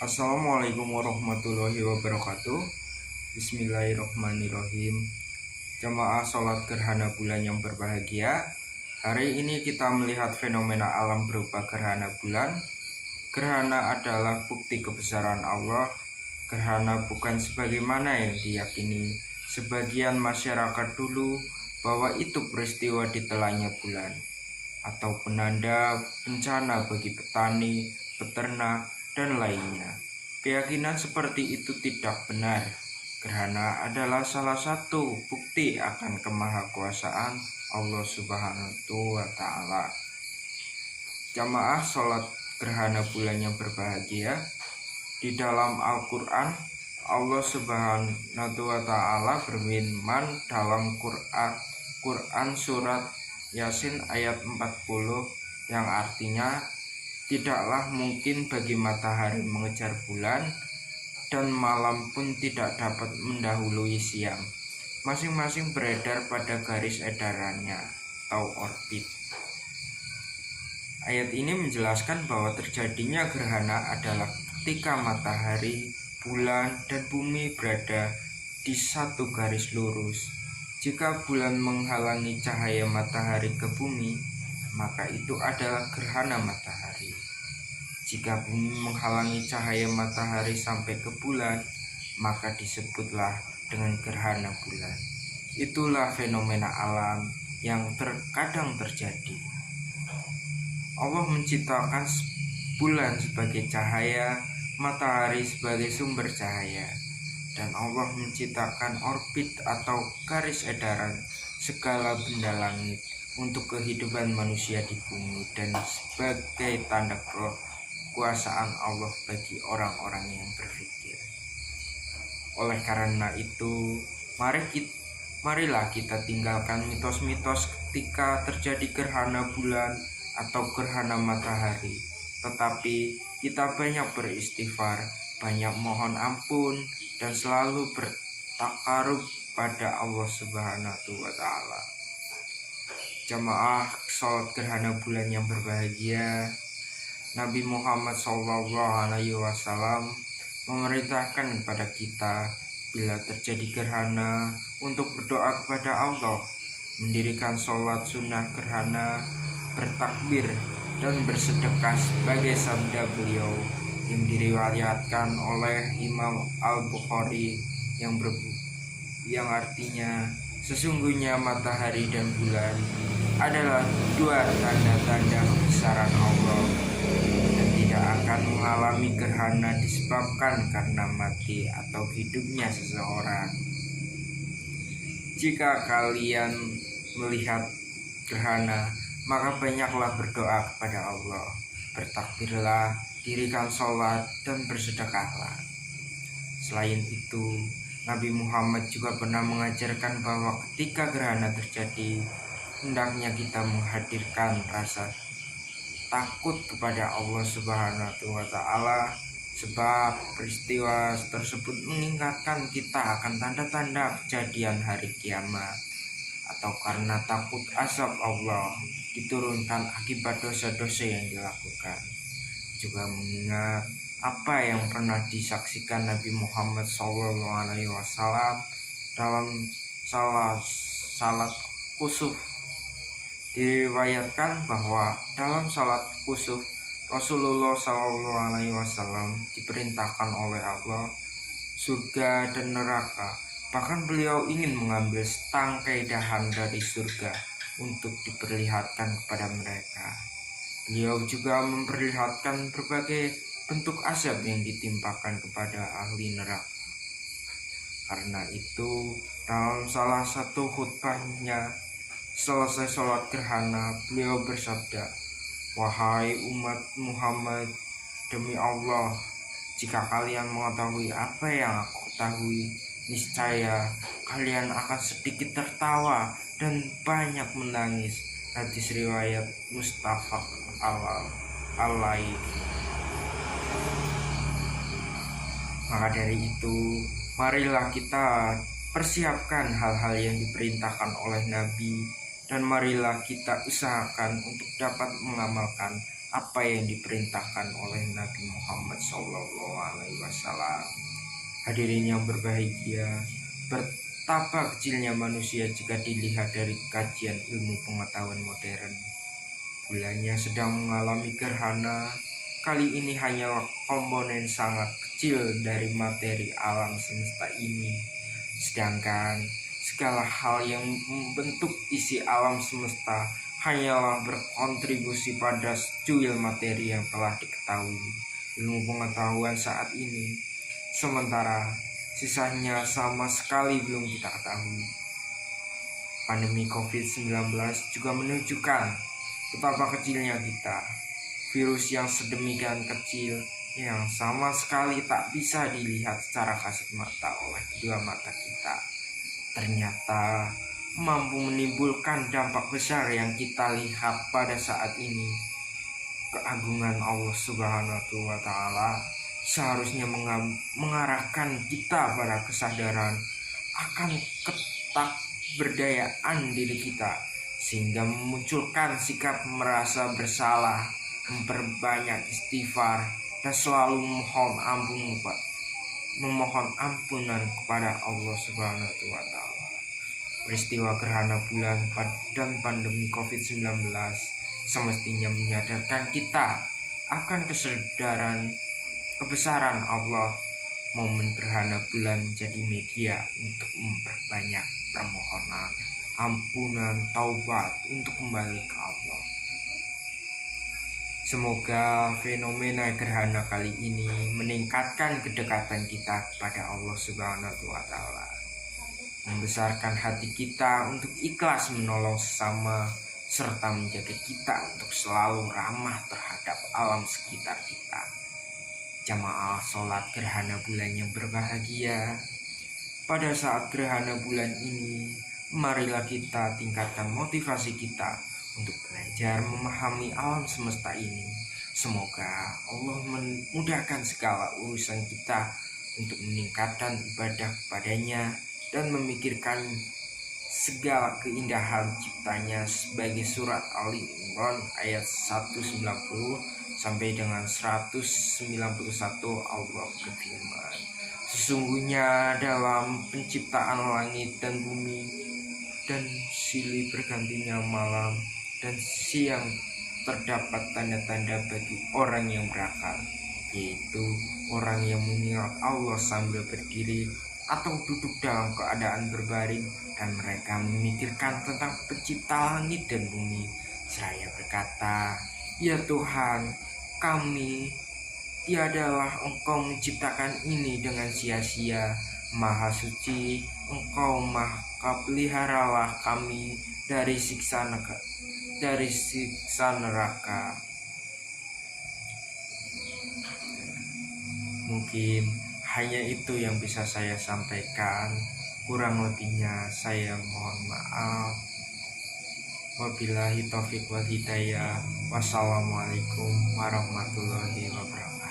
Assalamualaikum warahmatullahi wabarakatuh. Bismillahirrahmanirrahim. Jamaah sholat gerhana bulan yang berbahagia, hari ini kita melihat fenomena alam berupa gerhana bulan. Gerhana adalah bukti kebesaran Allah. Gerhana bukan sebagaimana yang diyakini sebagian masyarakat dulu, bahwa itu peristiwa ditelannya bulan atau penanda bencana bagi petani, peternak, dan lainnya. Keyakinan seperti itu tidak benar. Gerhana adalah salah satu bukti akan kemahakuasaan Allah Subhanahu wa Ta'ala. Jamaah sholat gerhana bulan yang berbahagia, di dalam Al-Quran Allah Subhanahu wa Ta'ala berfirman dalam Quran surat Yasin ayat 40 yang artinya, tidaklah mungkin bagi matahari mengejar bulan, dan malam pun tidak dapat mendahului siang. Masing-masing beredar pada garis edarannya atau orbit. Ayat ini menjelaskan bahwa terjadinya gerhana adalah ketika matahari, bulan, dan bumi berada di satu garis lurus. Jika bulan menghalangi cahaya matahari ke bumi, maka itu adalah gerhana matahari. Jika bumi menghalangi cahaya matahari sampai ke bulan, maka disebutlah dengan gerhana bulan. Itulah fenomena alam yang terkadang terjadi. Allah menciptakan bulan sebagai cahaya, matahari sebagai sumber cahaya, dan Allah menciptakan orbit atau garis edaran segala benda langit untuk kehidupan manusia di bumi dan sebagai tanda kekuasaan Allah bagi orang-orang yang berpikir. Oleh karena itu, marilah kita tinggalkan mitos-mitos ketika terjadi gerhana bulan atau gerhana matahari, tetapi kita banyak beristighfar, banyak mohon ampun, dan selalu bertakarub pada Allah Subhanahu wa Ta'ala. Jamaah sholat gerhana bulan yang berbahagia, Nabi Muhammad SAW memerintahkan kepada kita bila terjadi gerhana untuk berdoa kepada Allah, mendirikan sholat sunnah gerhana, bertakbir, dan bersedekah sebagai sabda beliau yang diriwayatkan oleh Imam Al-Bukhari yang artinya, sesungguhnya matahari dan bulan adalah dua tanda-tanda kebesaran Allah dan tidak akan mengalami gerhana disebabkan karena mati atau hidupnya seseorang. Jika kalian melihat gerhana, maka banyaklah berdoa kepada Allah, bertakbirlah, dirikan sholat, dan bersedekahlah. Selain itu, Nabi Muhammad juga pernah mengajarkan bahwa ketika gerhana terjadi, hendaknya kita menghadirkan rasa takut kepada Allah Subhanahu wa Ta'ala, sebab peristiwa tersebut mengingatkan kita akan tanda-tanda kejadian hari kiamat, atau karena takut azab Allah diturunkan akibat dosa-dosa yang dilakukan. Juga mengingat apa yang pernah disaksikan Nabi Muhammad SAW dalam salat kusuf. Diriwayatkan bahwa dalam salat kusuf Rasulullah SAW diperintahkan oleh Allah surga dan neraka. Bahkan beliau ingin mengambil setangkai dahan dari surga untuk diperlihatkan kepada mereka. Beliau juga memperlihatkan berbagai bentuk azab yang ditimpakan kepada ahli neraka. Karena itu, dalam salah satu khutbahnya selesai sholat gerhana, beliau bersabda, "Wahai umat Muhammad, demi Allah, jika kalian mengetahui apa yang aku ketahui, niscaya kalian akan sedikit tertawa dan banyak menangis." Hadis riwayat Muttafaq alaih. Maka dari itu, marilah kita persiapkan hal-hal yang diperintahkan oleh Nabi, dan marilah kita usahakan untuk dapat mengamalkan apa yang diperintahkan oleh Nabi Muhammad SAW. Hadirin yang berbahagia, betapa kecilnya manusia jika dilihat dari kajian ilmu pengetahuan modern. Bulannya sedang mengalami gerhana. Kali ini hanyalah komponen sangat kecil dari materi alam semesta ini. Sedangkan segala hal yang membentuk isi alam semesta hanyalah berkontribusi pada secuil materi yang telah diketahui ilmu pengetahuan saat ini. Sementara sisanya sama sekali belum kita ketahui. Pandemi COVID-19 juga menunjukkan betapa kecilnya kita. Virus yang sedemikian kecil yang sama sekali tak bisa dilihat secara kasat mata oleh kedua mata kita, ternyata mampu menimbulkan dampak besar yang kita lihat pada saat ini. Keagungan Allah Subhanahu wa Ta'ala seharusnya mengarahkan kita pada kesadaran akan ketakberdayaan diri kita, sehingga memunculkan sikap merasa bersalah, memperbanyak istighfar, dan selalu memohon ampunan kepada Allah Subhanahu wa Ta'ala. Peristiwa gerhana bulan dan pandemi COVID-19 semestinya menyadarkan kita akan kebesaran Allah. Momen gerhana bulan menjadi media untuk memperbanyak permohonan ampunan taubat untuk kembali ke Allah. Semoga fenomena gerhana kali ini meningkatkan kedekatan kita kepada Allah Subhanahu wa Ta'ala, membesarkan hati kita untuk ikhlas menolong sesama, serta menjaga kita untuk selalu ramah terhadap alam sekitar kita. Jamaah sholat gerhana bulan yang berbahagia, pada saat gerhana bulan ini, marilah kita tingkatkan motivasi kita untuk belajar memahami alam semesta ini. Semoga Allah memudahkan segala urusan kita untuk meningkatkan ibadah kepadanya dan memikirkan segala keindahan ciptanya, sebagai surat Ali Imran ayat 190 sampai dengan 191 Allah berfirman, sesungguhnya dalam penciptaan langit dan bumi dan silih bergantinya malam dan siang terdapat tanda-tanda bagi orang yang berakal, yaitu orang yang mengingat Allah sambil berdiri atau duduk dalam keadaan berbaring, dan mereka memikirkan tentang pencipta langit dan bumi seraya berkata, ya Tuhan kami, tiadalah Engkau menciptakan ini dengan sia-sia. Maha suci Engkau, maka peliharalah kami dari siksa neraka. Mungkin hanya itu yang bisa saya sampaikan. Kurang lebihnya saya mohon maaf. Wabillahi taufiq wal hidayah. Wassalamualaikum warahmatullahi wabarakatuh.